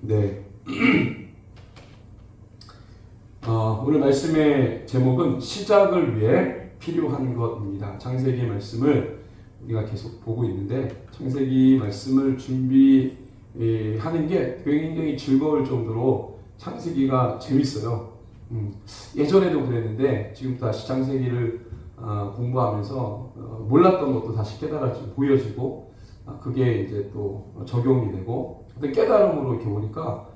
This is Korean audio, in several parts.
네. 오늘 말씀의 제목은 시작을 위해 필요한 것입니다. 창세기 말씀을 우리가 계속 보고 있는데, 창세기 말씀을 준비하는 게 굉장히 즐거울 정도로 창세기가 재밌어요. 예전에도 그랬는데 지금 다시 창세기를 공부하면서 몰랐던 것도 다시 깨달아지고 보여지고, 그게 이제 또 적용이 되고 어떤 깨달음으로 이렇게 오니까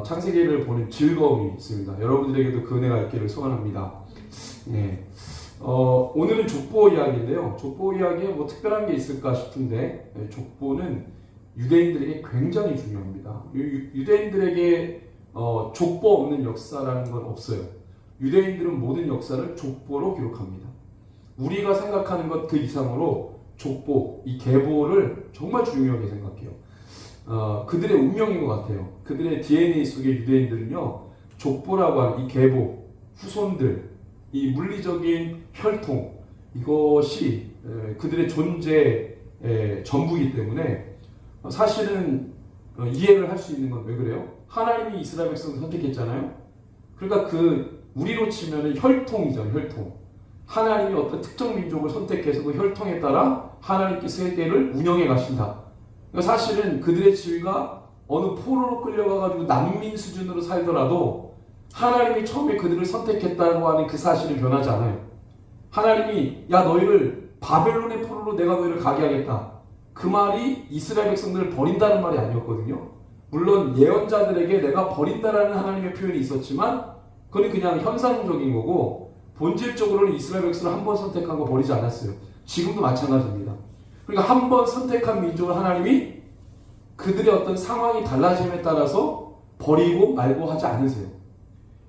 창세기를 보는 즐거움이 있습니다. 여러분들에게도 그 은혜가 있기를 소원합니다. 네. 오늘은 족보 이야기인데요. 족보 이야기에 뭐 특별한 게 있을까 싶은데, 족보는 유대인들에게 굉장히 중요합니다. 유대인들에게 족보 없는 역사라는 건 없어요. 유대인들은 모든 역사를 족보로 기록합니다. 우리가 생각하는 것 그 이상으로 족보, 이 계보를 정말 중요하게 생각해요. 그들의 운명인 것 같아요. 그들의 DNA 속에 유대인들은요, 족보라고 하는 이 계보, 후손들, 이 물리적인 혈통, 이것이 그들의 존재의 전부이기 때문에 사실은 이해를 할 수 있는 건 왜 그래요? 하나님이 이스라엘 백성을 선택했잖아요. 그러니까 우리로 치면 혈통이죠, 혈통. 하나님이 어떤 특정 민족을 선택해서 그 혈통에 따라 하나님께 세계를 운영해 가신다. 그러니까 사실은 그들의 지위가 어느 포로로 끌려가가지고 난민 수준으로 살더라도 하나님이 처음에 그들을 선택했다고 하는 그 사실은 변하지 않아요. 하나님이 야 너희를 바벨론의 포로로 내가 너희를 가게 하겠다. 그 말이 이스라엘 백성들을 버린다는 말이 아니었거든요. 물론 예언자들에게 내가 버린다라는 하나님의 표현이 있었지만 그건 그냥 현상적인 거고, 본질적으로는 이스라엘 백성을 한 번 선택한 거 버리지 않았어요. 지금도 마찬가지입니다. 그러니까 한 번 선택한 민족을 하나님이 그들의 어떤 상황이 달라짐에 따라서 버리고 말고 하지 않으세요.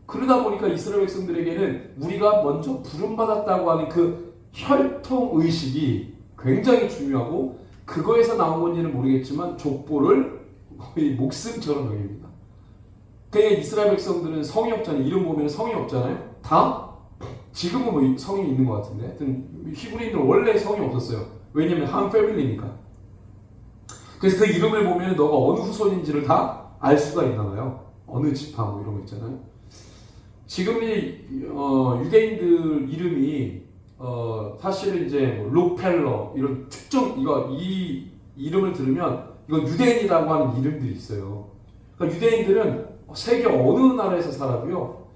그러다 보니까 이스라엘 백성들에게는 우리가 먼저 부름받았다고 하는 그 혈통의식이 굉장히 중요하고, 그거에서 나온 건지는 모르겠지만 족보를 거의 목숨처럼 여깁니다. 그러니까 이스라엘 백성들은 성이 없잖아요. 이름 보면 성이 없잖아요. 다 지금은 뭐 성이 있는 것 같은데, 하여튼 히브리인들은 원래 성이 없었어요. 왜냐면 한 패밀리니까. 그래서 그 이름을 보면 너가 어느 후손인지를 다 알 수가 있나 봐요. 어느 지파 뭐 이런 거 있잖아요. 지금 유대인들 이름이 사실은 이제 뭐 록펠러 이런 특정 이 이름을 들으면 이거 유대인이라고 하는 이름들이 있어요. 그러니까 유대인들은 세계 어느 나라에서 살아도요,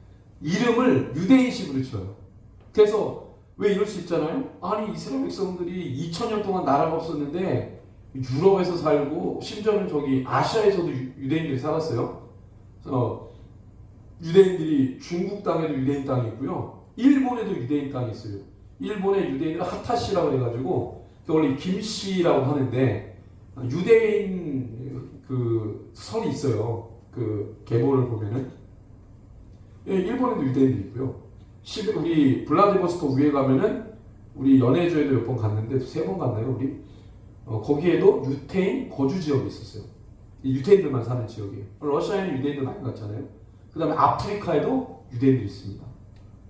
이름을 유대인식으로 지어요. 그래서 왜 이럴 수 있잖아요? 아니 이스라엘 백성들이 2000년 동안 나라가 없었는데 유럽에서 살고, 심지어는 저기 아시아에서도 유대인들이 살았어요. 유대인들이 중국 땅에도 유대인 땅이 있고요, 일본에도 유대인 땅이 있어요. 일본의 유대인을 하타시라고 해가지고, 원래 김씨라고 하는데 유대인 그 설이 있어요. 그 계보를 보면은 일본에도 유대인들이 있고요. 우리 블라디보스토크 위에 가면은 우리 연해주에도 몇 번 갔는데 3번 갔나요 우리? 거기에도 유태인 거주 지역이 있었어요. 유태인들만 사는 지역이에요. 러시아에는 유대인들 많이 갔잖아요. 그 다음에 아프리카에도 유대인들이 있습니다.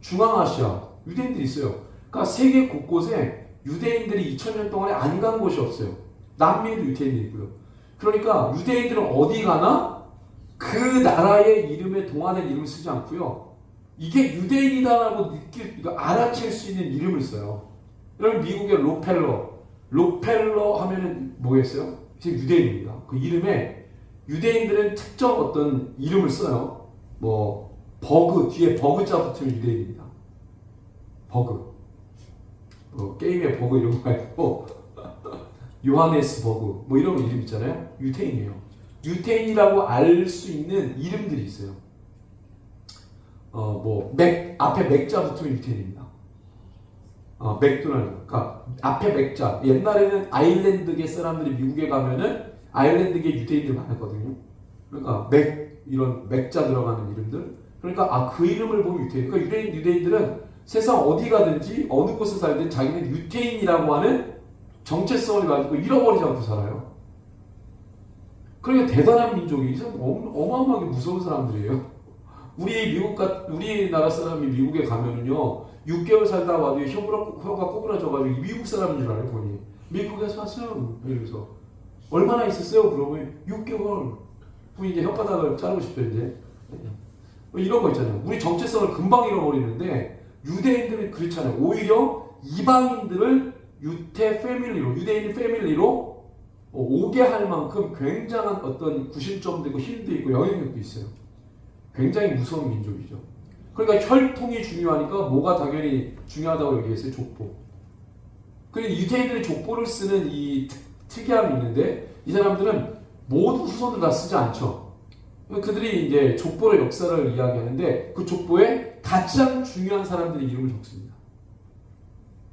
중앙아시아 유대인들이 있어요. 그러니까 세계 곳곳에 유대인들이 2000년 동안에 안 간 곳이 없어요. 남미에도 유대인들이 있고요. 그러니까 유대인들은 어디 가나 그 나라의 이름에 동안의 이름을 쓰지 않고요, 이게 유대인이다라고 알아챌 수 있는 이름을 써요. 여러분 미국의 록펠러 하면은 뭐겠어요? 지금 유대인입니다. 그 이름에 유대인들은 특정 어떤 이름을 써요. 뭐 뒤에 버그자 붙으면 유대인입니다. 버그. 게임의 버그 이런 거 말고 요하네스 버그 뭐 이런 이름 있잖아요. 유태인이에요. 유태인이라고 알 수 있는 이름들이 있어요. 앞에 맥자 붙으면 유태인입니다. 맥도날드. 그러니까 앞에 맥자. 옛날에는 아일랜드계 사람들이 미국에 가면은 아일랜드계 유대인들이 많았거든요. 그러니까 이런 맥자 들어가는 이름들. 그러니까 그 이름을 보면 유태인. 그러니까 유대인들은 세상 어디 가든지 어느 곳에 살든 자기는 유태인이라고 하는 정체성을 가지고 잃어버리지 않고 살아요. 그러니까 대단한 민족이 어마어마하게 무서운 사람들이에요. 우리나라 사람이 미국에 가면은요, 6개월 살다 와도 혀가 꼬부라져가지고 미국 사람인 줄 알아요, 본인이. 미국에서 왔어요. 이러면서. 얼마나 있었어요? 그러면 6개월. 부인이 이제 혓바닥을 자르고 싶죠 이제. 뭐 이런 거 있잖아요. 우리 정체성을 금방 잃어버리는데 유대인들은 그렇잖아요. 오히려 이방인들을 유대인 패밀리로 오게 할 만큼 굉장한 어떤 구심점도 있고 힘도 있고 영향력도 있어요. 굉장히 무서운 민족이죠. 그러니까 혈통이 중요하니까 뭐가 당연히 중요하다고 얘기했어요. 족보. 그리고 유대인들이 족보를 쓰는 이 특이함이 있는데 이 사람들은 모두 후손을 다 쓰지 않죠. 그들이 이제 족보의 역사를 이야기하는데 그 족보에 가장 중요한 사람들의 이름을 적습니다.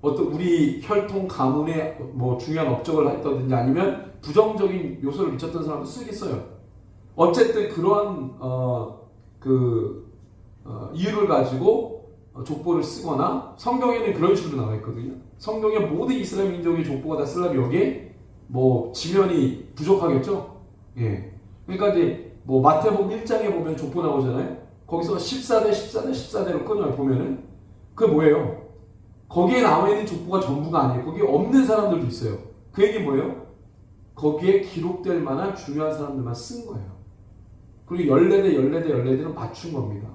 어떤 우리 혈통 가문에 뭐 중요한 업적을 했다든지 아니면 부정적인 요소를 미쳤던 사람도 쓰겠어요. 어쨌든 그러한 이유를 가지고 족보를 쓰거나 성경에는 그런 식으로 나와 있거든요. 성경의 모든 이스라엘 민족의 족보가 다 쓰려면 여기에 뭐 지면이 부족하겠죠. 예. 그러니까 이제 뭐 마태복음 1장에 보면 족보 나오잖아요. 거기서 14대 끊어요. 보면은 그게 뭐예요? 거기에 나와 있는 족보가 전부가 아니에요. 거기에 없는 사람들도 있어요. 그 얘기 뭐예요? 거기에 기록될 만한 중요한 사람들만 쓴 거예요. 그리고 14대는 맞춘 겁니다.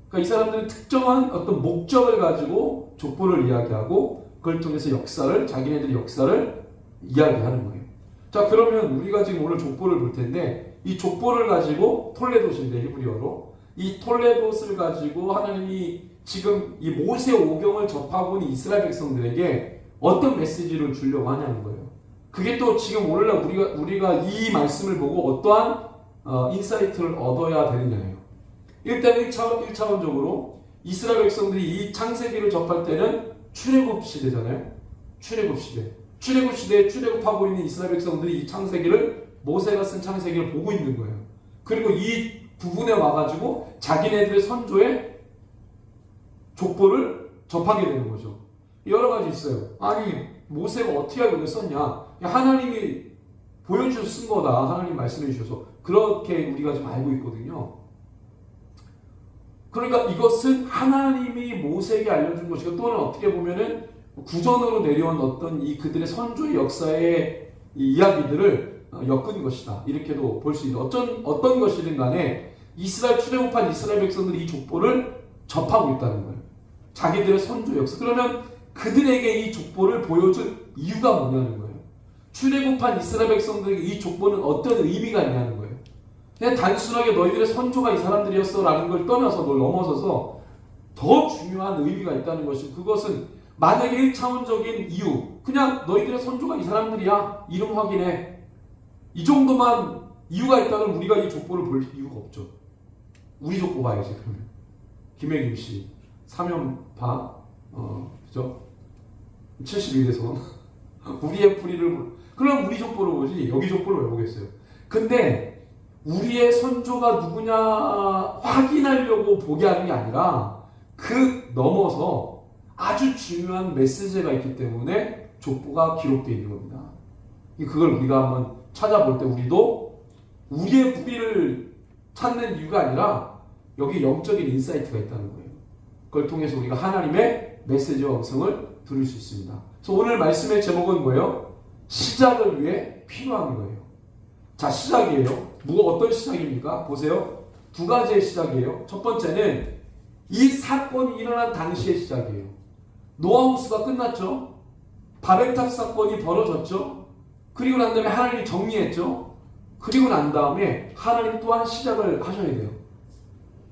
그러니까 이 사람들은 특정한 어떤 목적을 가지고 족보를 이야기하고 그걸 통해서 자기네들의 역사를 이야기하는 거예요. 자, 그러면 우리가 지금 오늘 족보를 볼 텐데 이 족보를 가지고 톨레도스인데 히브리어로 이 톨레도스를 가지고 하나님이 지금 이 모세 오경을 접하고 있는 이스라엘 백성들에게 어떤 메시지를 주려고 하냐는 거예요. 그게 또 지금 오늘날 우리가 이 말씀을 보고 어떠한 인사이트를 얻어야 되느냐예요. 일단 1차원적으로 이스라엘 백성들이 이 창세기를 접할 때는 출애굽 시대잖아요. 출애굽 시대에 출애굽하고 있는 이스라엘 백성들이 이 창세기를 모세가 쓴 창세기를 보고 있는 거예요. 그리고 이 부분에 와가지고 자기네들의 선조의 족보를 접하게 되는 거죠. 여러 가지 있어요. 아니 모세가 어떻게 알고 이걸 썼냐? 하나님이 보여주셔서 쓴 거다. 하나님 말씀해 주셔서 그렇게 우리가 좀 알고 있거든요. 그러니까 이것은 하나님이 모세에게 알려준 것이고 또는 어떻게 보면은 구전으로 내려온 어떤 이 그들의 선조의 역사의 이 이야기들을 엮은 것이다. 이렇게도 볼 수 있는 어떤 것이든 간에 출애굽한 이스라엘 백성들이 이 족보를 접하고 있다는 거예요. 자기들의 선조 역사. 그러면 그들에게 이 족보를 보여줄 이유가 뭐냐는 거예요. 출애굽한 이스라엘 백성들에게 이 족보는 어떤 의미가 있냐는 거예요. 그냥 단순하게 너희들의 선조가 이 사람들이었어 라는 걸 떠나서 넘어서서 더 중요한 의미가 있다는 것이 그것은 만약에 1차원적인 이유 그냥 너희들의 선조가 이 사람들이야 이름 확인해 이 정도만 이유가 있다면 우리가 이 족보를 볼 이유가 없죠. 우리 족보 봐야지 그러면 김혜김 씨 사면파 그죠? 72대 선 우리의 뿌리를 그럼 우리 족보를 보지 여기 족보를 왜 보겠어요? 근데 우리의 선조가 누구냐 확인하려고 보게 하는 게 아니라 그 넘어서 아주 중요한 메시지가 있기 때문에 족보가 기록되어 있는 겁니다. 그걸 우리가 한번 찾아볼 때 우리도 우리의 뿌리를 찾는 이유가 아니라 여기 영적인 인사이트가 있다는 거예요. 그걸 통해서 우리가 하나님의 메시지와 음성을 들을 수 있습니다. 그래서 오늘 말씀의 제목은 뭐예요? 시작을 위해 필요한 거예요. 자, 시작이에요. 어떤 시작입니까? 보세요. 두 가지의 시작이에요. 첫 번째는 이 사건이 일어난 당시의 시작이에요. 노아우스가 끝났죠. 바벨탑 사건이 벌어졌죠. 그리고 난 다음에 하나님이 정리했죠. 그리고 난 다음에 하나님 또한 시작을 하셔야 돼요.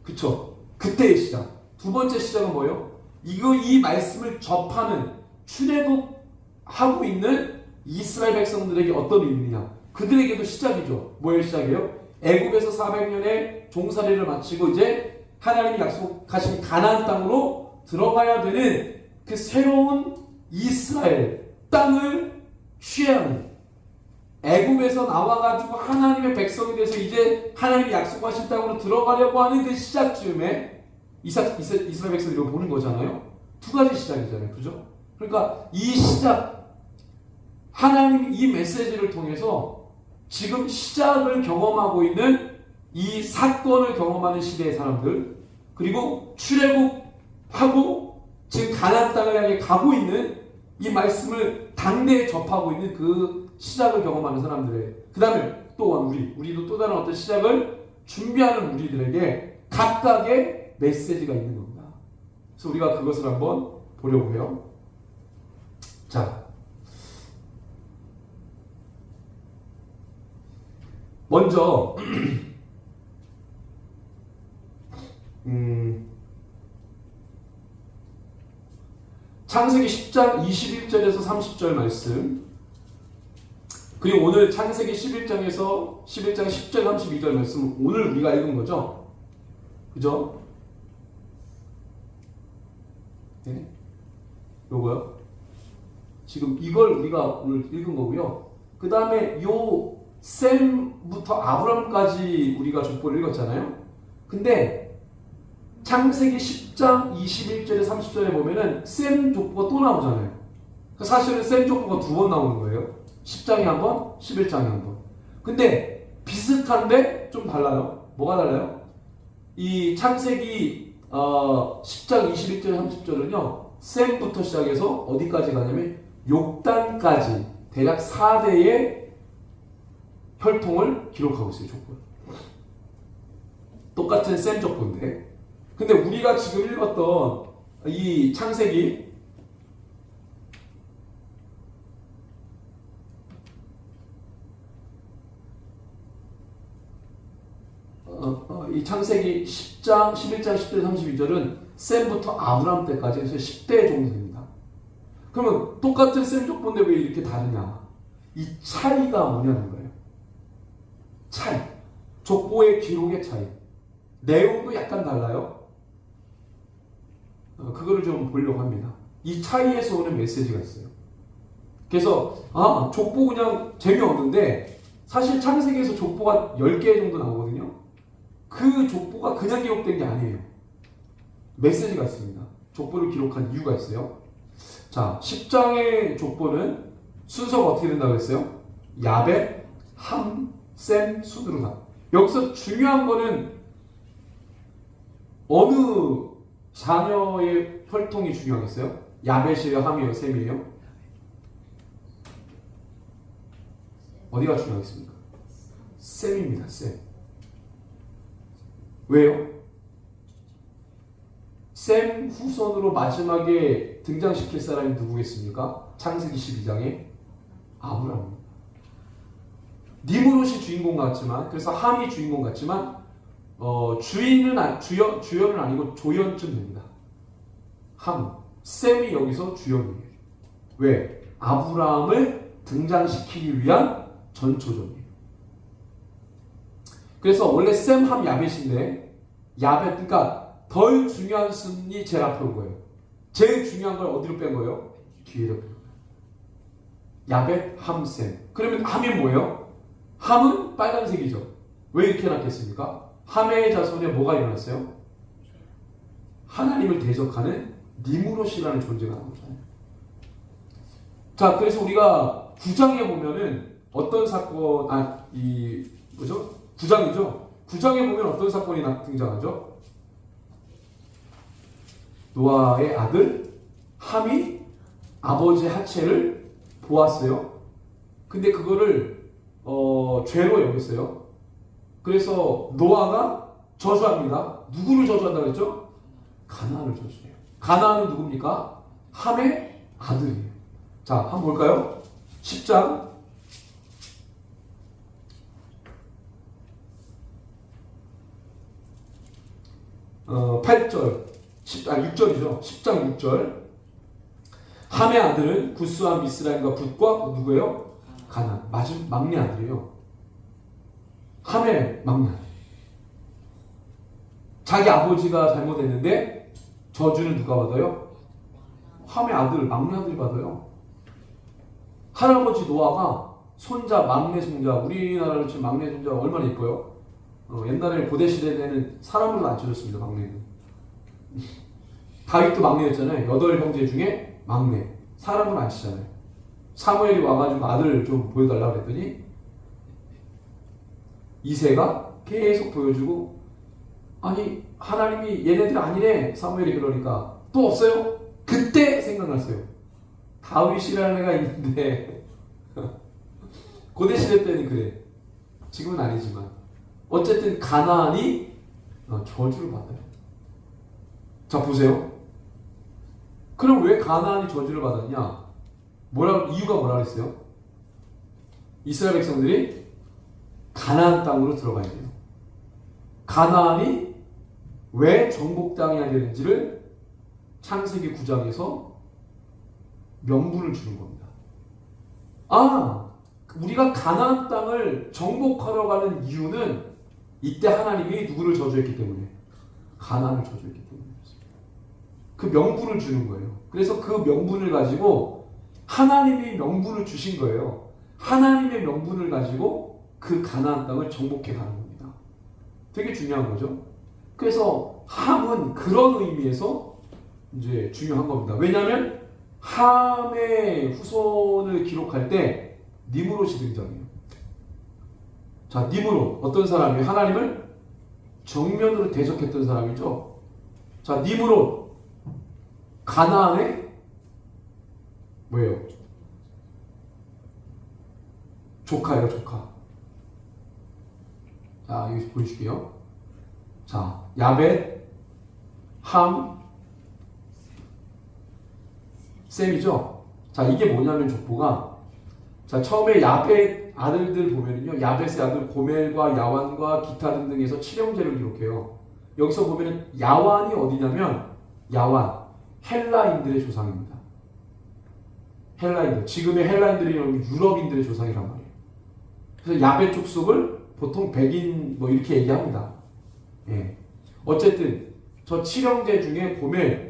그쵸? 그때의 시작. 두 번째 시작은 뭐예요? 이 말씀을 접하는 출애굽하고 있는 이스라엘 백성들에게 어떤 의미냐? 그들에게도 시작이죠. 뭐의 시작이에요? 애굽에서 400년의 종살이를 마치고 이제 하나님이 약속하신 가나안 땅으로 들어가야 되는 그 새로운 이스라엘 땅을 취해야 하는 애굽에서 나와가지고 하나님의 백성이 돼서 이제 하나님이 약속하신 땅으로 들어가려고 하는 그 시작쯤에 이스라엘 백성들이 이걸 보는 거잖아요. 두 가지 시작이잖아요. 그죠? 그러니까 이 시작 하나님이 이 메시지를 통해서 지금 시작을 경험하고 있는 이 사건을 경험하는 시대의 사람들 그리고 출애굽하고 지금 가나안 땅을 향해 가고 있는 이 말씀을 당대에 접하고 있는 그 시작을 경험하는 사람들의 그 다음에 또한 우리도 또 다른 어떤 시작을 준비하는 우리들에게 각각의 메시지가 있는 겁니다. 그래서 우리가 그것을 한번 보려고 해요. 자, 먼저 창세기 10장 21절에서 30절 말씀, 그리고 오늘 창세기 11장 10절 32절 말씀, 오늘 우리가 읽은 거죠? 그죠? 네? 요거요? 지금 이걸 우리가 오늘 읽은 거고요. 그 다음에 요 셈부터 아브람까지 우리가 족보를 읽었잖아요. 근데 창세기 10장 21절에 30절에 보면은 셈 족보가 또 나오잖아요. 사실은 셈 족보가 두 번 나오는 거예요. 10장에 한 번, 11장에 한 번. 근데 비슷한데 좀 달라요. 뭐가 달라요? 이 창세기 10장 21절 30절은요. 셈부터 시작해서 어디까지 가냐면 욕단까지 대략 4대의 혈통을 기록하고 있어요. 족보. 똑같은 셈 족보인데, 근데 우리가 지금 읽었던 이 창세기 이 창세기 10장, 11장, 10절, 32절은 셈부터 아브람 때까지 해서 10대 종들입니다. 그러면 똑같은 셈 족보인데 왜 이렇게 다르냐? 이 차이가 뭐냐는 거예요. 차이. 족보의 기록의 차이. 내용도 약간 달라요. 그거를 좀 보려고 합니다. 이 차이에서 오는 메시지가 있어요. 그래서 족보 그냥 재미없는데 사실 창세기에서 족보가 10개 정도 나오거든요. 그 족보가 그냥 기록된 게 아니에요. 메시지가 있습니다. 족보를 기록한 이유가 있어요. 자, 10장의 족보는 순서가 어떻게 된다고 했어요? 야벳, 함, 셈, 순으로 나. 여기서 중요한 거는 어느 자녀의 혈통이 중요하겠어요? 야벳이에요? 함이에요? 셈이에요? 어디가 중요하겠습니까? 셈입니다. 셈. 왜요? 셈 후손으로 마지막에 등장시킬 사람이 누구겠습니까? 창세기 12장에 아브라함입니다. 니므롯이 주인공 같지만, 그래서 함이 주인공 같지만 주연은 아니고 조연쯤 됩니다. 함, 셈이 여기서 주연이에요. 왜? 아브라함을 등장시키기 위한 전초전이에요. 그래서 원래 셈, 함, 야벳인데 야벳, 그러니까 덜 중요한 순이 제일 앞에 온 거예요. 제일 중요한 걸 어디로 뺀 거예요? 뒤에로 뺀 거예요. 야벳, 함, 셈. 그러면 함이 뭐예요? 함은 빨간색이죠. 왜 이렇게 해놨겠습니까? 함의 자손에 뭐가 일어났어요? 하나님을 대적하는 니므롯이라는 존재가 나오잖아요. 자, 그래서 우리가 9장에 보면은 어떤 사건, 9장이죠? 9장에 보면 어떤 사건이 등장하죠? 노아의 아들 함이 아버지의 하체를 보았어요. 근데 그거를 죄로 여겼어요. 그래서 노아가 저주합니다. 누구를 저주한다고 했죠? 가나안을 저주해요. 가나안은 누굽니까? 함의 아들이에요. 자, 한번 볼까요? 10장 8절 6절이죠. 10장 6절. 함의 아들은 구스와 미스라임과 붓과 누구예요? 가나안. 막내 아들이에요. 함의 막내 아들. 자기 아버지가 잘못했는데 저주는 누가 받아요? 함의 아들, 막내 아들이 받아요. 할아버지 노아가 손자, 막내 손자, 우리나라로 지금 막내 손자가 얼마나 이뻐요? 옛날에 고대 시대에는 사람으로 안 쳐줬습니다. 막내는. 다윗도 막내였잖아요. 8형제 중에 막내. 사람으로 안 치잖아요. 사무엘이 와가지고 아들 좀 보여달라고 했더니 이새가 계속 보여주고, 아니 하나님이 얘네들 아니네. 사무엘이 그러니까 또 없어요? 그때 생각났어요. 다윗이라는 애가 있는데 고대 시대 때는 그래. 지금은 아니지만 어쨌든 가나안이 저주를 받아요. 자, 보세요. 그럼 왜 가나안이 저주를 받았냐? 이유가 뭐라 그랬어요? 이스라엘 백성들이 가나안 땅으로 들어가야 돼요. 가나안이 왜 정복 땅이어야 되는지를 창세기 9장에서 명분을 주는 겁니다. 우리가 가나안 땅을 정복하러 가는 이유는 이때 하나님이 누구를 저주했기 때문에? 가나안을 저주했기 때문이었습니다. 그 명분을 주는 거예요. 그래서 그 명분을 가지고 하나님이 명분을 주신 거예요. 하나님의 명분을 가지고 그 가나안 땅을 정복해 가는 겁니다. 되게 중요한 거죠. 그래서 함은 그런 의미에서 이제 중요한 겁니다. 왜냐하면 함의 후손을 기록할 때 니므롯이 등장해요. 자, 니므롯 어떤 사람이에요? 하나님을 정면으로 대적했던 사람이죠. 자, 니므롯 가나안의 뭐예요? 조카예요, 조카. 자, 여기 보여줄게요. 자, 야벳, 함, 셈이죠. 자, 이게 뭐냐면 족보가, 자, 처음에 야벳 아들들 보면은요, 야벳의 아들 고멜과 야완과 기타 등등에서 7형제를 기록해요. 여기서 보면은 야완이 어디냐면, 야완 헬라인들의 조상입니다. 헬라인들, 지금의 헬라인들이 유럽인들의 조상이란 말이에요. 그래서 야벳 족속을 보통 백인 뭐 이렇게 얘기합니다. 예. 어쨌든 저 7형제 중에 고멜,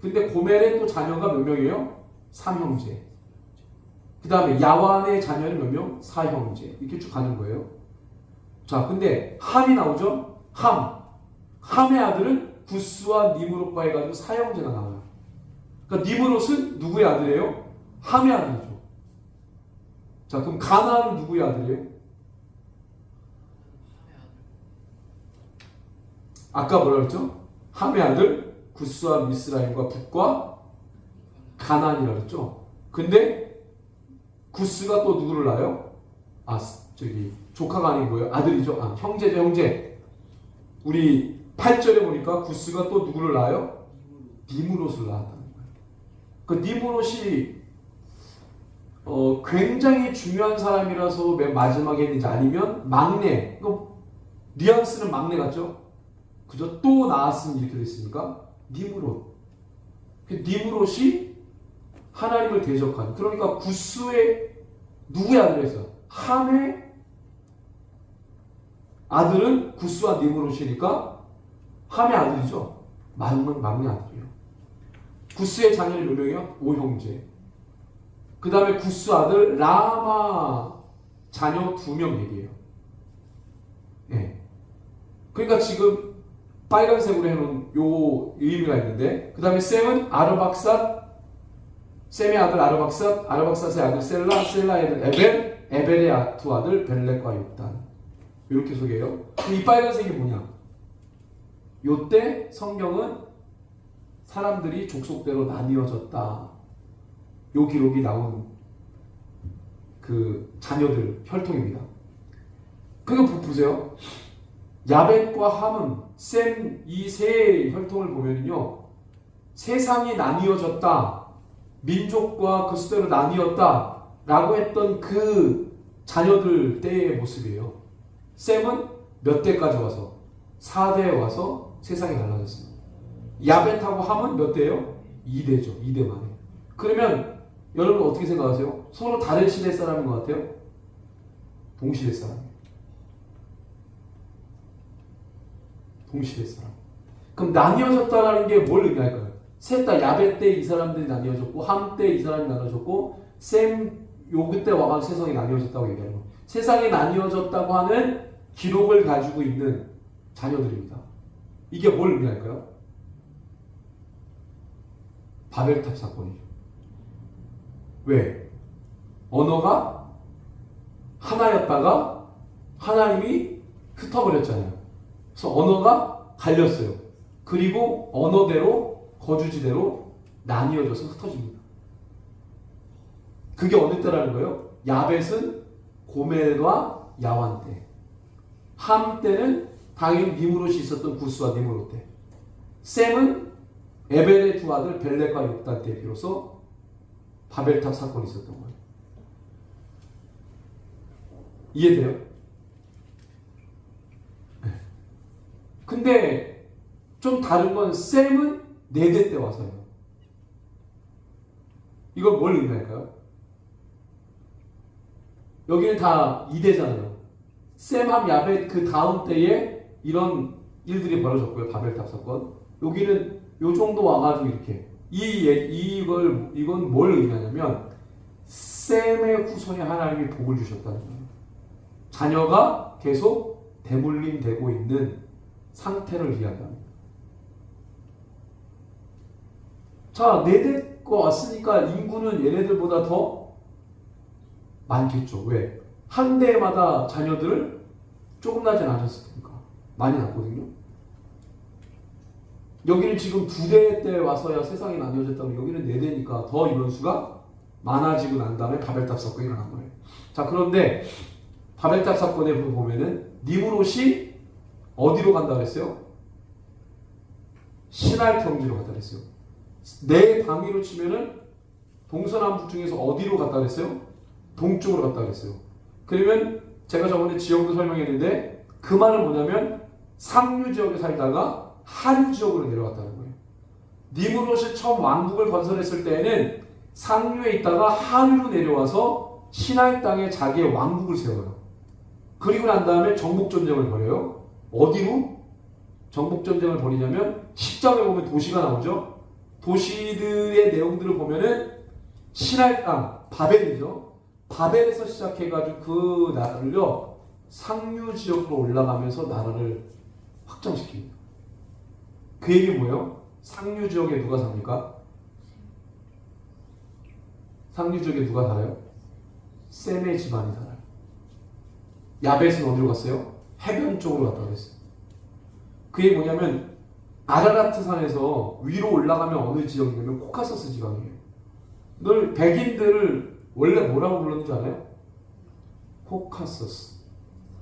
근데 고멜의 또 자녀가 몇 명이에요? 3형제. 그 다음에 야완의 자녀는 몇 명? 4형제. 이렇게 쭉 가는 거예요. 자, 근데 함이 나오죠? 함의 아들은 구스와 니므롯과 해가지고 4형제가 나와요. 그러니까 니므롯은 누구의 아들이에요? 함의 아들이죠. 자, 그럼 가나안은 누구의 아들이에요? 아까 뭐라 그랬죠? 함의 아들 구스와 미스라임과 북과 가나안이라 그랬죠. 근데 구스가 또 누구를 낳아요? 조카가 아닌 거예요. 아들이죠. 형제죠, 형제. 우리 8절에 보니까 구스가 또 누구를 낳아요? 니므롯을 낳았다는 거예요. 그 니므롯이 굉장히 중요한 사람이라서 맨 마지막에 있는지 아니면 막내. 뉘앙스는 막내 같죠? 그저 또 나왔으면 이렇게 됐으니까 니므롯. 니므롯이 하나님을 대적한. 그러니까 구스의 누구의 아들이었어요? 함의 아들은 구스와 니므롯이니까 함의 아들이죠. 막내 아들이에요. 구스의 자녀는 몇 명이요? 5형제. 그 다음에 구스 아들 라마 자녀 2명 얘기해요. 예. 그러니까 지금 빨간색으로 해놓은 요 의미가 있는데, 그 다음에 셈은 아르박삿, 셈의 아들 아르박삿, 아르박삿의 아들 셀라의 아들 에벨의 두 아들 벨렉과 욕단. 이렇게 소개해요. 이 빨간색이 뭐냐? 요때 성경은 사람들이 족속대로 나뉘어졌다. 요 기록이 나온 그 자녀들 혈통입니다. 그러니까 보세요. 야벳과 함은 셈 이 세 혈통을 보면요, 세상이 나뉘어졌다, 민족과 그 수대로 나뉘었다 라고 했던 그 자녀들 때의 모습이에요. 셈은 몇 대까지 와서? 4대에 와서 세상이 달라졌습니다. 야벳하고 함은 몇 대예요? 2대죠. 2대 만에. 그러면 여러분 어떻게 생각하세요? 서로 다른 시대 사람인 것 같아요? 동시대 사람이에요. 동시대 사람. 그럼 나뉘어졌다라는 게 뭘 의미할까요? 셋 다 야벳 때 이 사람들이 나뉘어졌고, 함 때 이 사람이 나뉘어졌고, 셈 요 그때 와가지고 세상이 나뉘어졌다고 얘기하는 거예요. 세상이 나뉘어졌다고 하는 기록을 가지고 있는 자녀들입니다. 이게 뭘 의미할까요? 바벨탑 사건이죠. 왜? 언어가 하나였다가 하나님이 흩어버렸잖아요. 그래서 언어가 갈렸어요. 그리고 언어대로, 거주지대로 나뉘어져서 흩어집니다. 그게 어느 때라는 거예요? 야벳은 고멜과 야완 때, 함 때는 당연히 니므롯이 있었던 구스와 니므롯 때. 셈은 에벨의 두 아들 벨렉과 욕단 때에 비로소 바벨탑 사건이 있었던 거예요. 이해돼요? 네. 근데 좀 다른 건 셈은 4대 때 와서요. 이건 뭘 의미할까요? 여기는 다 2대잖아요. 셈함 야벳 그 다음 때에 이런 일들이 벌어졌고요. 바벨탑 사건. 여기는 요 정도 와가지고 이렇게 이건 뭘 의미하냐면 셈의 후손에 하나님이 복을 주셨다는 거예요. 자녀가 계속 대물림되고 있는 상태를 이야기합니다. 자, 4대 거 왔으니까 인구는 얘네들보다 더 많겠죠. 왜? 한 대마다 자녀들을 조금 나진 않았으니까 많이 낳거든요. 여기는 지금 2대 때 와서야 세상이 나뉘어졌다면 여기는 4대니까 더 인원수가 많아지고 난 다음에 바벨탑 사건이 일어난 거예요. 자, 그런데 바벨탑 사건에 보면은 니므롯이 어디로 간다 그랬어요? 신할 경지로 갔다 그랬어요. 내 방위로 치면은 동서남북 중에서 어디로 갔다 그랬어요? 동쪽으로 갔다 그랬어요. 그러면 제가 저번에 지역도 설명했는데 그 말은 뭐냐면 상류 지역에 살다가 하류 지역으로 내려갔다는 거예요. 니므롯이 처음 왕국을 건설했을 때에는 상류에 있다가 하류로 내려와서 시나이 땅에 자기의 왕국을 세워요. 그리고 난 다음에 정복전쟁을 벌여요. 어디로 정복전쟁을 벌이냐면 10장에 보면 도시가 나오죠. 도시들의 내용들을 보면은 시나이 땅, 바벨이죠. 바벨에서 시작해가지고 그 나라를요 상류 지역으로 올라가면서 나라를 확장시킵니다. 그 얘기 뭐예요? 상류 지역에 누가 삽니까? 상류 지역에 누가 살아요? 셈의 집안이 살아요. 야벳은 어디로 갔어요? 해변 쪽으로 갔다 그랬어요. 그게 뭐냐면 아라라트 산에서 위로 올라가면 어느 지역이냐면 코카서스 지방이에요. 늘 백인들을 원래 뭐라고 불렀는지 알아요? 코카서스,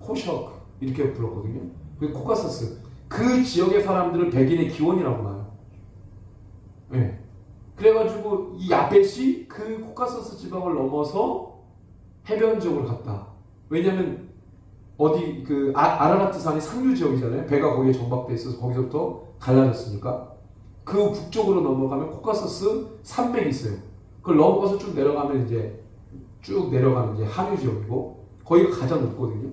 코셔크 이렇게 불렀거든요. 그게 코카서스. 그 지역의 사람들은 백인의 기원이라고 봐요. 네. 그래가지고 이 야벳이 그 코카서스 지방을 넘어서 해변 지역으로 갔다. 왜냐면 어디 그 아라라트 산이 상류 지역이잖아요. 배가 거기에 정박돼 있어서 거기서부터 갈라졌으니까 그 북쪽으로 넘어가면 코카서스 산맥이 있어요. 그걸 넘어서 쭉 내려가면 이제 쭉 내려가면 이제 하류 지역이고 거기가 가장 높거든요.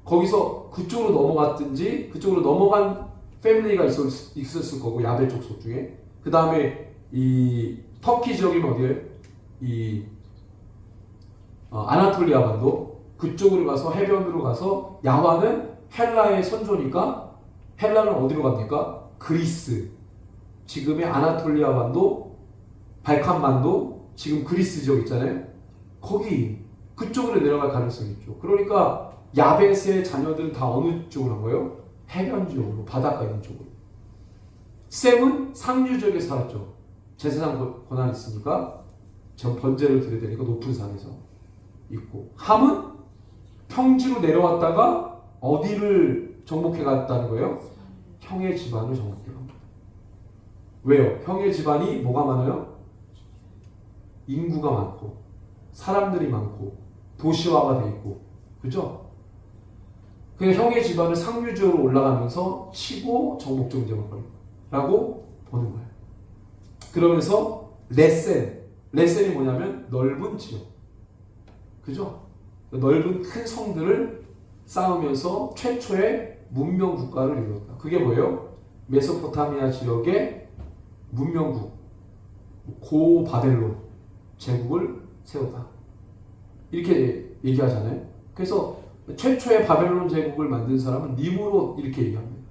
거기서 그쪽으로 넘어갔든지 그쪽으로 넘어간 패밀리가 있었을 거고 야벳 쪽 속 중에 그 다음에 이 터키 지역이면 어디예요? 이 아나톨리아 반도 그쪽으로 가서 해변으로 가서 야화는 헬라의 선조니까 헬라는 어디로 갑니까? 그리스 지금의 아나톨리아 반도 발칸 반도 지금 그리스 지역 있잖아요. 거기 그쪽으로 내려갈 가능성이 있죠. 그러니까 야벳의 자녀들은 다 어느 쪽으로 한 거예요? 해변 지역으로 바닷가 있는 쪽으로. 셈은 상류 지역에 살았죠. 제사장 권한이 있으니까 전 번제를 드려야 되니까 높은 산에서 있고 함은 평지로 내려왔다가 어디를 정복해 갔다는 거예요? 형의 집안을 정복해 갑니다. 왜요? 형의 집안이 뭐가 많아요? 인구가 많고 사람들이 많고 도시화가 돼 있고 그죠? 그래서 형의 집안을 상류 지역으로 올라가면서 치고 정복전쟁을 벌인다라고 보는 거예요. 그러면서 레센이 뭐냐면 넓은 지역 그죠? 넓은 큰 성들을 쌓으면서 최초의 문명 국가를 이루었다. 그게 뭐예요? 메소포타미아 지역의 문명국 고 바벨론 제국을 세웠다. 이렇게 얘기하잖아요. 그래서 최초의 바벨론 제국을 만든 사람은 니므롯 이렇게 얘기합니다.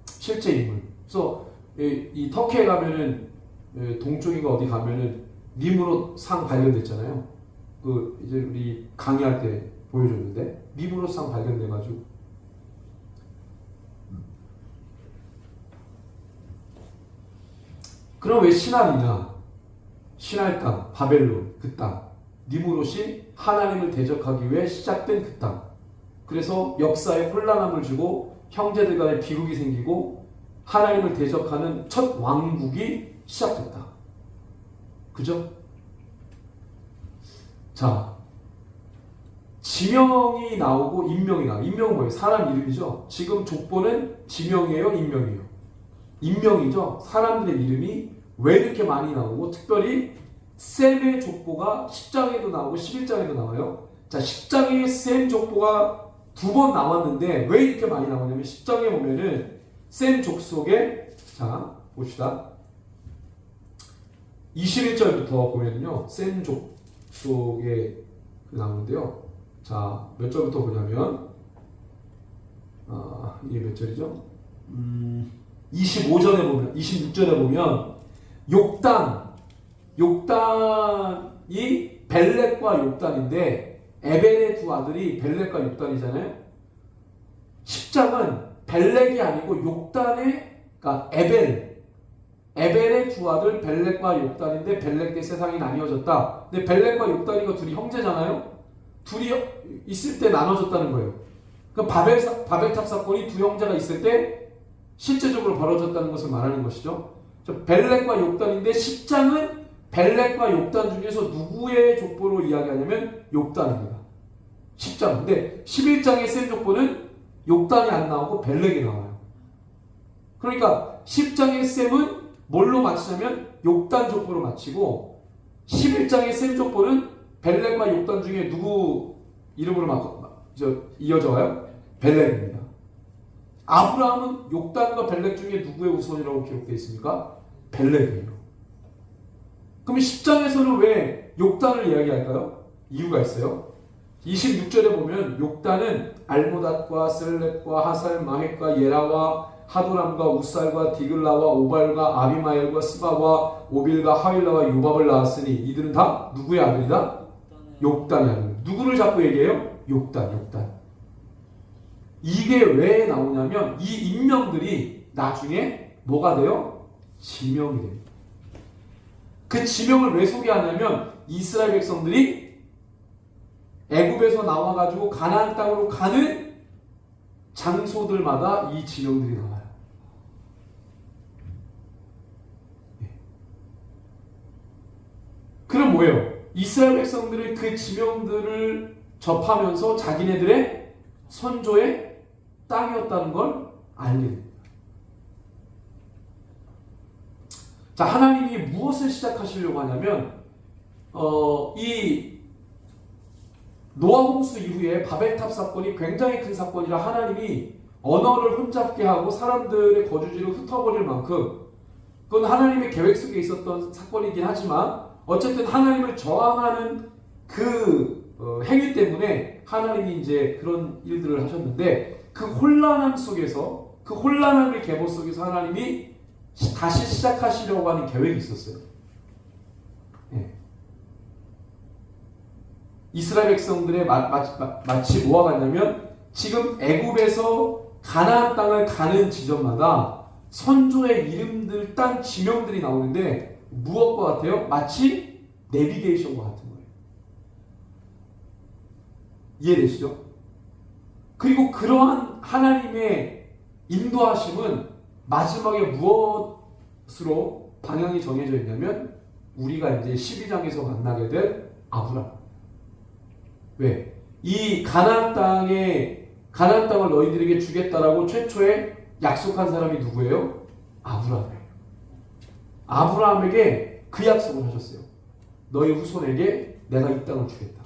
실제 인물. 그래서 이 터키에 가면은 동쪽인가 어디 가면은 니므롯 상 발견됐잖아요. 그 이제 우리 강의할 때 보여줬는데 니므롯 상 발견돼가지고 그럼 왜 신할이냐? 신할 땅, 바벨론 그 땅, 니므롯이 하나님을 대적하기 위해 시작된 그 땅. 그래서 역사에 혼란함을 주고 형제들 간에 비극이 생기고 하나님을 대적하는 첫 왕국이 시작됐다. 그죠? 자, 지명이 나오고 인명이 나와요. 인명은 뭐예요? 사람 이름이죠. 지금 족보는 지명이에요? 인명이에요? 인명이죠. 사람들의 이름이 왜 이렇게 많이 나오고 특별히 셈의 족보가 10장에도 나오고 11장에도 나와요. 자, 10장에 셈 족보가 2번 나왔는데 왜 이렇게 많이 나오냐면 10장에 보면은 셈 족속에 자 봅시다. 21절부터 보면요. 셈 족속에 나오는데요. 자, 몇 절부터 보냐면 이게 몇 절이죠? 25절에 보면 26절에 보면 욕단이 벨렉과 욕단인데 에벨의 두 아들이 벨렉과 욕단이잖아요. 10장은 벨렉이 아니고 욕단의 그러니까 에벨의 두 아들 벨렉과 욕단인데 벨렉 때 세상이 나뉘어졌다. 근데 벨렉과 욕단이가 둘이 형제잖아요. 둘이 있을 때 나눠졌다는 거예요. 그 바벨탑 사건이 두 형제가 있을 때 실제적으로 벌어졌다는 것을 말하는 것이죠. 벨렉과 욕단인데 10장은 벨렉과 욕단 중에서 누구의 족보로 이야기하냐면 욕단입니다. 10장. 근데 11장의 셈 족보는 욕단이 안 나오고 벨렉이 나와요. 그러니까 10장의 셈은 뭘로 마치냐면 욕단 족보로 마치고 11장의 셈 족보는 벨렉과 욕단 중에 누구 이름으로 이어져 와요? 벨렉입니다. 아브라함은 욕단과 벨렉 중에 누구의 후손이라고 기록되어 있습니까? 벨렉이에요. 그럼 10장에서는 왜 욕단을 이야기할까요? 이유가 있어요. 26절에 보면 욕단은 알모닷과 셀렙과 하살마헷과 예라와 하도람과 우살과 디글라와 오발과 아비마엘과 스바와 오빌과 하윌라와 요밥을 낳았으니 이들은 다 누구의 아들이다? 욕단의 아들. 누구를 자꾸 얘기해요? 욕단. 이게 왜 나오냐면 이 인명들이 나중에 뭐가 돼요? 지명이 됩니다. 그 지명을 왜 소개하냐면 이스라엘 백성들이 애굽에서 나와가지고 가나안 땅으로 가는 장소들마다 이 지명들이 나와요. 그럼 뭐예요? 이스라엘 백성들은 그 지명들을 접하면서 자기네들의 선조의 땅이었다는 걸 알게 됩니다. 자, 하나님이 무엇을 시작하시려고 하냐면 이 노아 홍수 이후에 바벨탑 사건이 굉장히 큰 사건이라 하나님이 언어를 혼잡게 하고 사람들의 거주지를 흩어버릴 만큼 그건 하나님의 계획 속에 있었던 사건이긴 하지만 어쨌든 하나님을 저항하는 그 행위 때문에 하나님이 이제 그런 일들을 하셨는데 그 혼란함 속에서 그 혼란함의 계보 속에서 하나님이 다시 시작하시려고 하는 계획이 있었어요. 네. 이스라엘 백성들의 마치 뭐와 같냐면 지금 애굽에서 가나안 땅을 가는 지점마다 선조의 이름들, 땅 지명들이 나오는데 무엇과 같아요? 마치 내비게이션과 같은 거예요. 이해되시죠? 그리고 그러한 하나님의 인도하심은 마지막에 무엇으로 방향이 정해져 있냐면 우리가 이제 12장에서 만나게 될 아브라함. 왜? 이 가나안 땅을 너희들에게 주겠다라고 최초에 약속한 사람이 누구예요? 아브라함이에요. 아브라함에게 그 약속을 하셨어요. 너희 후손에게 내가 이 땅을 주겠다.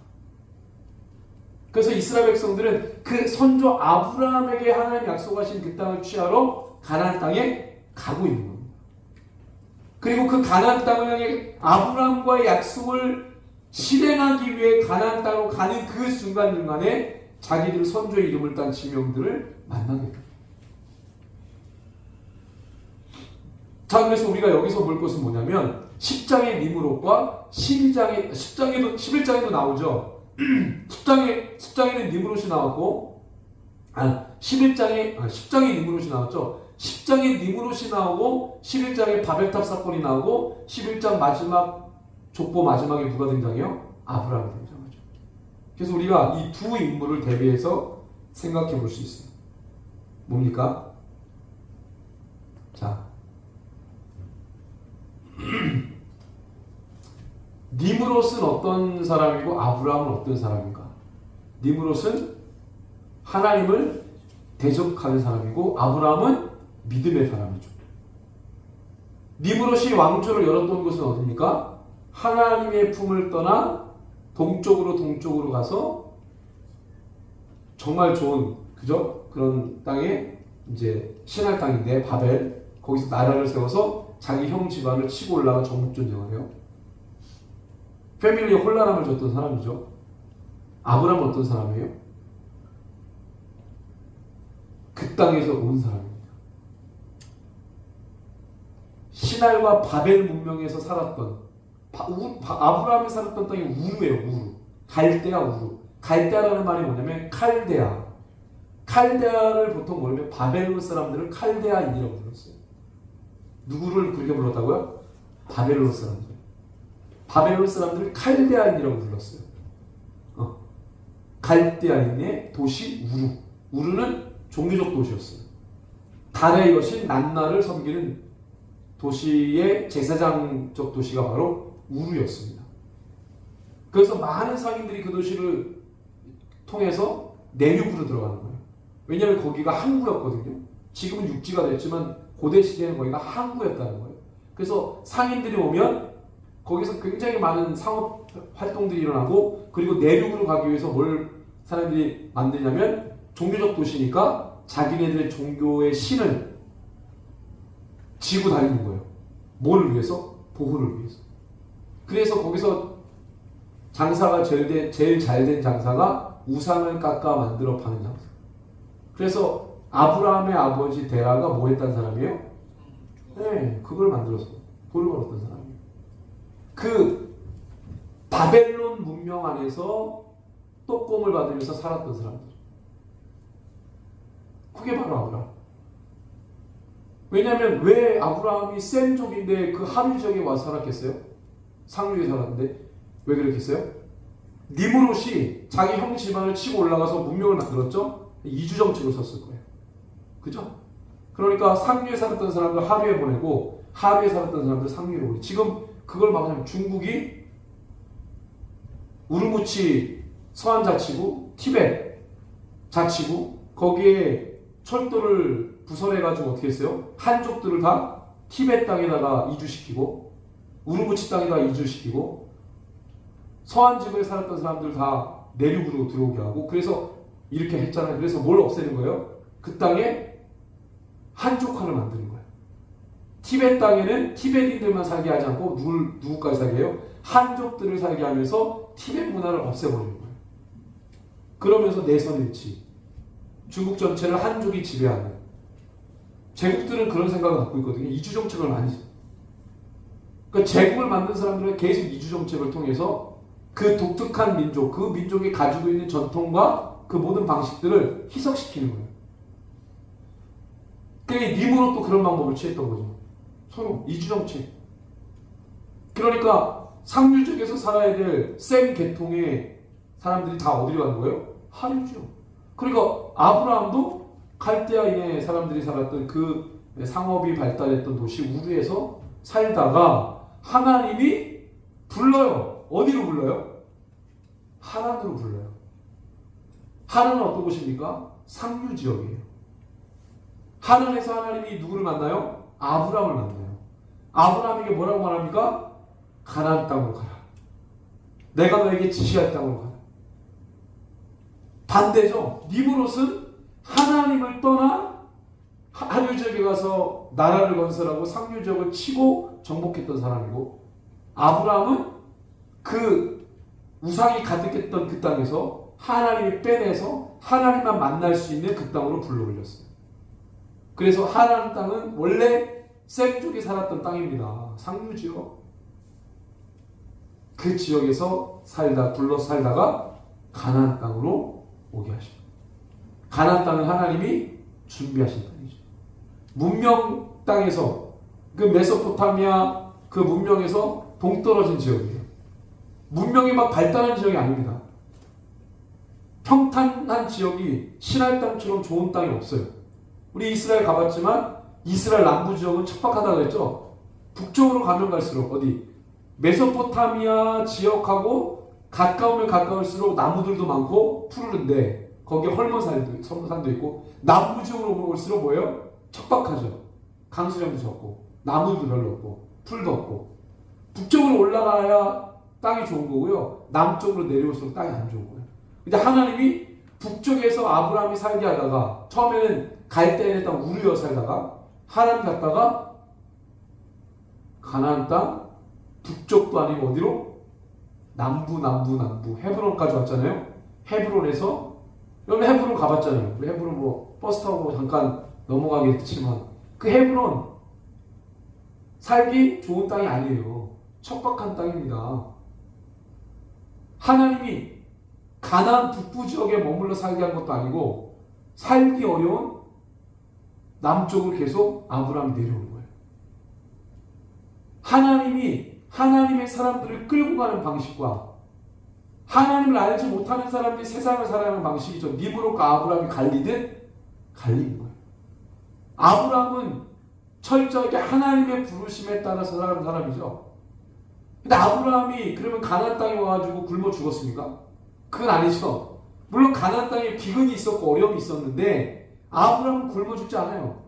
그래서 이스라엘 백성들은 그 선조 아브라함에게 하나님 약속하신 그 땅을 취하러 가나안 땅에 가고 있는 겁니다. 그리고 그 가나안 땅을 향해 아브라함과의 약속을 실행하기 위해 가나안 땅으로 가는 그 순간들만에 자기들 선조의 이름을 딴 지명들을 만나게 됩니다. 자, 그래서 우리가 여기서 볼 것은 뭐냐면 10장의 니므롯과 11장에도 나오죠. 10장에는 니므롯이 나왔고 10장에 니므롯이 나왔죠. 10장에 니므롯이 나오고 11장에 바벨탑 사건이 나오고 11장 마지막 족보 마지막에 누가 등장해요? 아브라함이 등장하죠. 그래서 우리가 이 두 인물을 대비해서 생각해 볼 수 있어요. 뭡니까? 자, 니므롯은 어떤 사람이고 아브라함은 어떤 사람인가? 니므롯은 하나님을 대적하는 사람이고 아브라함은 믿음의 사람이죠. 니므롯이 왕조를 열었던 곳은 어디입니까? 하나님의 품을 떠나 동쪽으로 가서 정말 좋은 그죠? 그런 땅에 이제 신할 땅인데 바벨 거기서 나라를 세워서 자기 형 집안을 치고 올라가 정복 전쟁을 해요. 패밀리에 혼란함을 줬던 사람이죠. 아브라함은 어떤 사람이에요? 그 땅에서 온 사람입니다. 신할과 바벨 문명에서 살았던 아브라함이 살았던 땅이 우르예요. 우르. 갈대아 우르. 갈대아라는 말이 뭐냐면 칼데아. 칼데아를 보통 모르면 바벨론 사람들을 칼데아인이라고 불렀어요. 누구를 그렇게 불렀다고요? 바벨론 사람들. 바벨론 사람들을 칼데아인이라고 불렀어요. 갈대아인의 도시 우르. 우르는 종교적 도시였어요. 달의 여신 난나를 섬기는 도시의 제사장적 도시가 바로 우르였습니다. 그래서 많은 상인들이 그 도시를 통해서 내륙으로 들어가는 거예요. 왜냐하면 거기가 항구였거든요. 지금은 육지가 됐지만 고대 시대에는 거기가 항구였다는 거예요. 그래서 상인들이 오면 거기서 굉장히 많은 상업 활동들이 일어나고 그리고 내륙으로 가기 위해서 뭘 사람들이 만드냐면 종교적 도시니까 자기네들의 종교의 신을 지고 다니는 거예요. 뭐를 위해서? 보호를 위해서. 그래서 거기서 장사가 제일 잘 된 장사가 우상을 깎아 만들어 파는 장사. 그래서 아브라함의 아버지 데라가 뭐 했다는 사람이에요? 네, 그걸 만들어서 돈을 벌었던 사람이에요. 그 바벨론 문명 안에서 떡곰을 받으면서 살았던 사람들. 그게 바로 아브라함. 왜냐하면 왜 아브라함이 셈족인데 그 하루 지역에 와서 살았겠어요? 상류에 살았는데 왜 그랬겠어요? 니므롯이 자기 형 집안을 치고 올라가서 문명을 만들었죠? 이주 정책을 썼을 거예요. 그죠? 그러니까 상류에 살았던 사람들 하류에 보내고 하류에 살았던 사람들 상류로 보내고 지금 그걸 말하자면 중국이 우르무치 서한 자치구, 티벳 자치구 거기에 철도를 부설해가지고 어떻게 했어요? 한족들을 다 티벳 땅에다가 이주시키고 우르무치 땅에다가 이주시키고 서한 지구에 살았던 사람들 다 내륙으로 들어오게 하고 그래서 이렇게 했잖아요. 그래서 뭘 없애는 거예요? 그 땅에 한족화를 만드는 거예요. 티벳 땅에는 티벳인들만 살게 하지 않고 누구까지 살게 해요? 한족들을 살게 하면서 티벳 문화를 없애버리는 거예요. 그러면서 내선일치 중국 전체를 한족이 지배하는 제국들은 그런 생각을 갖고 있거든요. 이주 정책을 많이 그러니까 제국을 만든 사람들은 계속 이주 정책을 통해서 그 독특한 민족, 그 민족이 가지고 있는 전통과 그 모든 방식들을 희석시키는 거예요. 그러니까 니므롯도 그런 방법을 취했던 거죠. 서로 이주정책. 그러니까 상류쪽에서 살아야 될 셈 계통의 사람들이 다 어디로 가는 거예요? 하류죠. 그러니까 아브라함도 갈대아인의 사람들이 살았던 그 상업이 발달했던 도시 우르에서 살다가 하나님이 불러요. 어디로 불러요? 하란으로 불러요. 하란은 어떤 곳입니까? 상류 지역이에요. 하란에서 하나님이 누구를 만나요? 아브라함을 만나요. 아브라함에게 뭐라고 말합니까? 가나안 땅으로 가라. 내가 너에게 지시할 땅으로 가라. 반대죠. 니므롯은 하나님을 떠나 하류 지역에 가서 나라를 건설하고 상류 지역을 치고 정복했던 사람이고 아브라함은 그 우상이 가득했던 그 땅에서 하나님이 빼내서 하나님만 만날 수 있는 그 땅으로 불러올렸어요. 그래서 하나님 땅은 원래 셈족이 살았던 땅입니다. 상류 지역. 그 지역에서 굴러 살다가 가나안 땅으로 오게 하십니다. 가나안 땅은 하나님이 준비하신 땅이죠. 문명 땅에서 그 메소포타미아 그 문명에서 동떨어진 지역이에요. 문명이 막 발달한 지역이 아닙니다. 평탄한 지역이 시나이 땅처럼 좋은 땅이 없어요. 우리 이스라엘 가봤지만 이스라엘 남부 지역은 척박하다고 그랬죠. 북쪽으로 가면 갈수록 어디 메소포타미아 지역하고 가까우면 가까울수록 나무들도 많고 푸르른데 거기에 헐몬산도 있고, 남부 지역으로 올수록 뭐예요? 척박하죠. 강수량도 적고 나무도 별로 없고 풀도 없고. 북쪽으로 올라가야 땅이 좋은 거고요, 남쪽으로 내려올수록 땅이 안 좋은 거예요. 근데 하나님이 북쪽에서 아브라함이 살게 하다가 처음에는 갈대인의 땅 우르여 살다가 하나님 갔다가 가나안 땅 북쪽도 아니고 어디로? 남부 헤브론까지 왔잖아요. 헤브론에서, 여러분 헤브론 가봤잖아요. 우리 헤브론 뭐 버스 타고 잠깐 넘어가겠지만 그 헤브론 살기 좋은 땅이 아니에요. 척박한 땅입니다. 하나님이 가나안 북부 지역에 머물러 살게 한 것도 아니고 살기 어려운 남쪽을 계속 아브라함이 내려오는 거예요. 하나님이 하나님의 사람들을 끌고 가는 방식과 하나님을 알지 못하는 사람들이 세상을 살아가는 방식이죠. 니브롯과 아브라함이 갈리는 거예요. 아브라함은 철저하게 하나님의 부르심에 따라 살아가는 사람이죠. 근데 아브라함이 그러면 가나안 땅에 와가지고 굶어 죽었습니까? 그건 아니죠. 물론 가나안 땅에 기근이 있었고 어려움이 있었는데 아브라함은 굶어 죽지 않아요.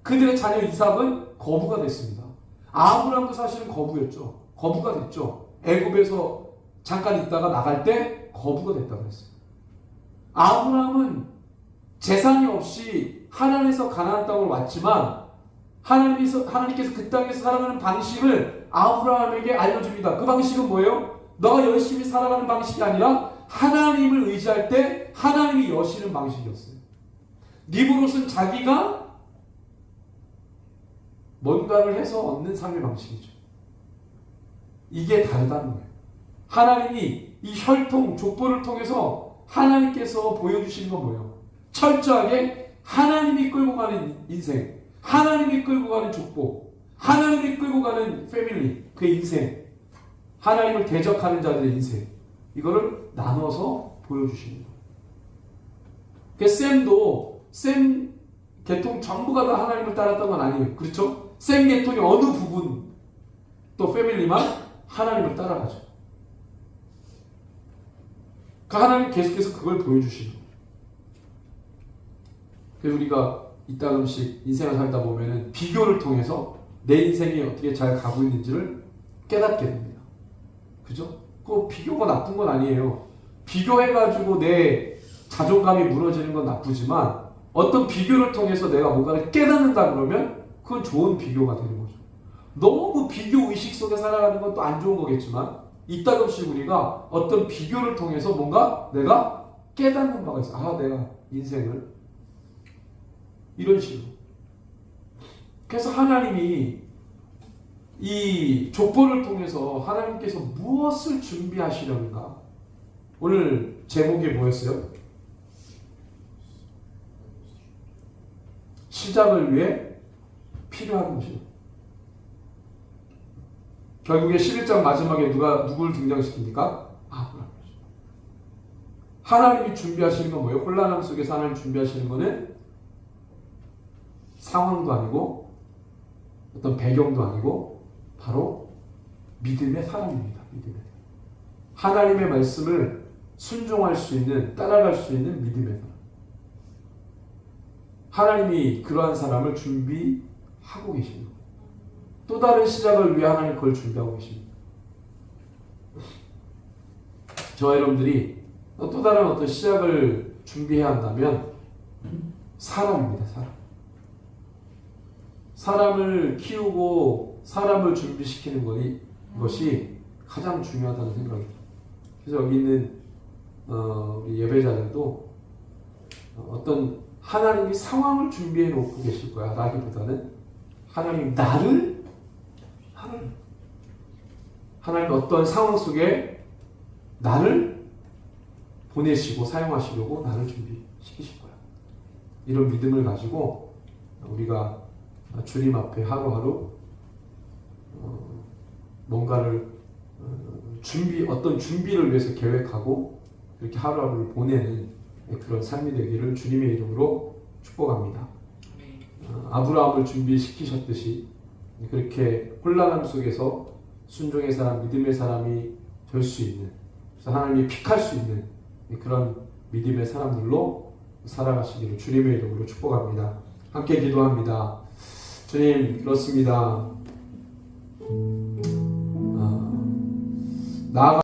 그들의 자녀 이삭은 거부가 됐습니다. 아브라함도 사실은 거부가 됐죠. 애굽에서 잠깐 있다가 나갈 때 거부가 됐다고 했어요. 아브라함은 재산이 없이 하란에서 가나안 땅으로 왔지만 하나님께서 그 땅에서 살아가는 방식을 아브라함에게 알려줍니다. 그 방식은 뭐예요? 너가 열심히 살아가는 방식이 아니라 하나님을 의지할 때 하나님이 여시는 방식이었어요. 니브롯은 자기가 뭔가를 해서 얻는 삶의 방식이죠. 이게 다르다는 거예요. 하나님이 이 혈통, 족보를 통해서 하나님께서 보여주시는 건 뭐예요? 철저하게 하나님이 끌고 가는 인생, 하나님이 끌고 가는 족보, 하나님이 끌고 가는 패밀리, 그의 인생, 하나님을 대적하는 자들의 인생, 이거를 나눠서 보여주시는 거예요. 셈 계통 전부가 다 하나님을 따랐던 건 아니에요. 그렇죠? 셈 계통의 어느 부분, 또 패밀리만 하나님을 따라가죠. 그 하나님 계속해서 그걸 보여주시는 거예요. 그래서 우리가 이따금씩 인생을 살다 보면은 비교를 통해서 내 인생이 어떻게 잘 가고 있는지를 깨닫게 됩니다. 그죠? 그 비교가 나쁜 건 아니에요. 비교해가지고 내 자존감이 무너지는 건 나쁘지만 어떤 비교를 통해서 내가 뭔가를 깨닫는다 그러면 그건 좋은 비교가 되는 거죠. 너무 비교 의식 속에 살아가는 건 또 안 좋은 거겠지만 이따금씩 우리가 어떤 비교를 통해서 뭔가 내가 깨닫는 바가 있어. 아, 내가 인생을 이런 식으로. 그래서 하나님이 이 족보를 통해서 하나님께서 무엇을 준비하시려는가? 오늘 제목이 뭐였어요? 시작을 위해 필요한 것이요. 결국에 11장 마지막에 누굴 등장시킵니까? 아브라함. 하나님이 준비하시는 건 뭐예요? 혼란함 속에서 하나님 준비하시는 거는 상황도 아니고 어떤 배경도 아니고 바로 믿음의 사람입니다. 믿음의 사람. 하나님의 말씀을 순종할 수 있는, 따라갈 수 있는 믿음의 사람. 하나님이 그러한 사람을 준비하고 계십니다. 또 다른 시작을 위해 하나님 그걸 준비하고 계십니다. 저와 여러분들이 또 다른 어떤 시작을 준비해야 한다면 사람입니다. 사람을 키우고 사람을 준비시키는 것이 가장 중요하다는 생각이 듭니다. 그래서 여기 있는 우리 예배자들도 어떤 하나님이 상황을 준비해 놓고 계실 거야 라기보다는 하나님 하나님 어떤 상황 속에 나를 보내시고 사용하시려고 나를 준비시키실 거야. 이런 믿음을 가지고 우리가 주님 앞에 하루하루 뭔가를 어떤 준비를 위해서 계획하고 그렇게 하루하루를 보내는 그런 삶이 되기를 주님의 이름으로 축복합니다. 아브라함을 준비시키셨듯이 그렇게 혼란함 속에서 순종의 사람, 믿음의 사람이 될 수 있는, 그래서 하나님이 픽할 수 있는 그런 믿음의 사람들로 살아가시기를 주님의 이름으로 축복합니다. 함께 기도합니다. 주님, 그렇습니다. 나아가